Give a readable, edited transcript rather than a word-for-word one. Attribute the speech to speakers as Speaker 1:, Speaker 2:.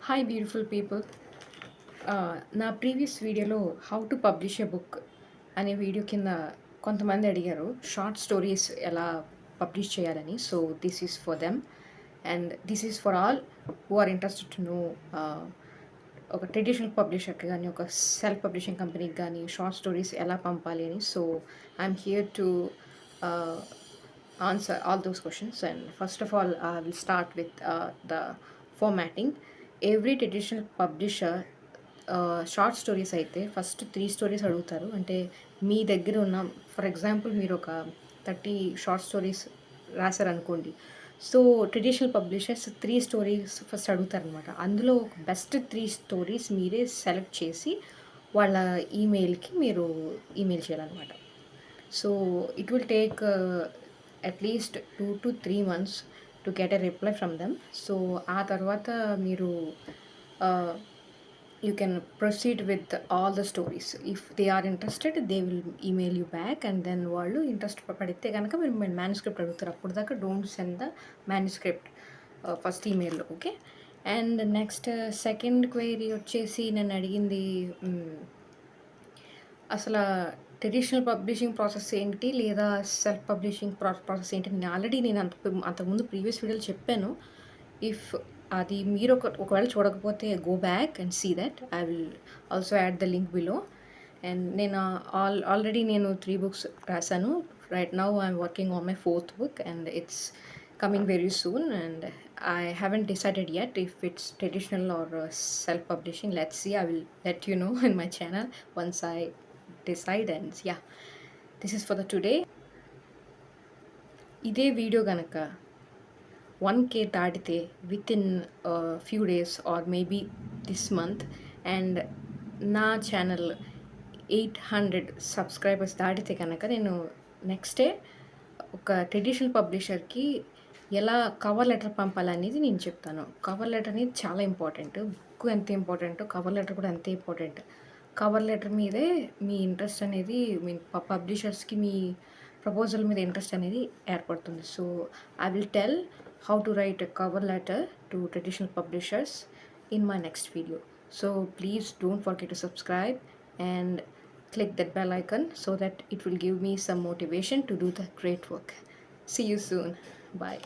Speaker 1: Hi beautiful people. నా previous వీడియోలో how to publish a book అనే వీడియో కింద కొంతమంది అడిగారు షార్ట్ స్టోరీస్ ఎలా పబ్లిష్ చేయాలని. So this is for them and this is for all who are interested to know ఒక traditional పబ్లిషర్కి కానీ ఒక సెల్ఫ్ పబ్లిషింగ్ కంపెనీకి కానీ షార్ట్ స్టోరీస్ ఎలా పంపాలి అని. So I'm here to answer all those questions. And first of all, I will start with the formatting. Every traditional publisher short stories అయితే ఫస్ట్ 3 స్టోరీస్ అడుగుతారు. అంటే మీ దగ్గర ఉన్న, ఫర్ ఎగ్జాంపుల్ మీరు ఒక 30 షార్ట్ స్టోరీస్ రాశారనుకోండి. So traditional publishers 3 stories first అడుగుతారనమాట. అందులో బెస్ట్ 3 స్టోరీస్ మీరే సెలెక్ట్ చేసి వాళ్ళ ఈమెయిల్కి మీరు ఈమెయిల్ చేయాలన్నమాట. So it will take at least 2 to 3 months to get a reply from them. So ఆ తర్వాత మీరు you can proceed with all the stories. If they are interested they will email you back. And then వాళ్ళు interest పడితే కనుక మీరు manuscript అడుగుతారు. అప్పుడు దాకా don't send the manuscript first ఈమెయిల్లో. Okay. And next second query వచ్చేసి నన్ను అడిగింది అసలు ట్రెడిషనల్ పబ్లిషింగ్ ప్రాసెస్ ఏంటి, లేదా సెల్ఫ్ పబ్లిషింగ్ ప్రాసెస్ ఏంటి. నేను అంతకుముందు ప్రీవియస్ వీడియోలో చెప్పాను. ఇఫ్ అది మీరు ఒకవేళ చూడకపోతే go back and see that. I will also add the link below. And నేను ఆల్రెడీ 3 బుక్స్ రాశాను. Right now I'm working on my 4th book and it's coming very soon. And I haven't decided yet if it's traditional or self-publishing. Let's see. I will let you know in my channel once I decide. And yeah, this is for the today. ఇదే video కనుక 1K దాటితే with in few days or maybe this month, and నా channel 800 subscribers దాటితే కనుక నేను next day ఒక traditional పబ్లిషర్కి ఎలా cover letter పంపాలనేది నేను చెప్తాను. కవర్ లెటర్ అనేది చాలా ఇంపార్టెంట్. బుక్ ఎంత ఇంపార్టెంటో కవర్ లెటర్ కూడా అంతే ఇంపార్టెంట్. కవర్ లెటర్ మీదే మీ ఇంట్రెస్ట్ అనేది, మీ పబ్లిషర్స్కి మీ ప్రపోజల్ మీద ఇంట్రెస్ట్ అనేది ఏర్పడుతుంది. So I will tell how to write a cover letter to traditional publishers in my next video. So please don't forget to subscribe and click that bell icon so that it will give me some motivation to do the great work. See you soon. Bye.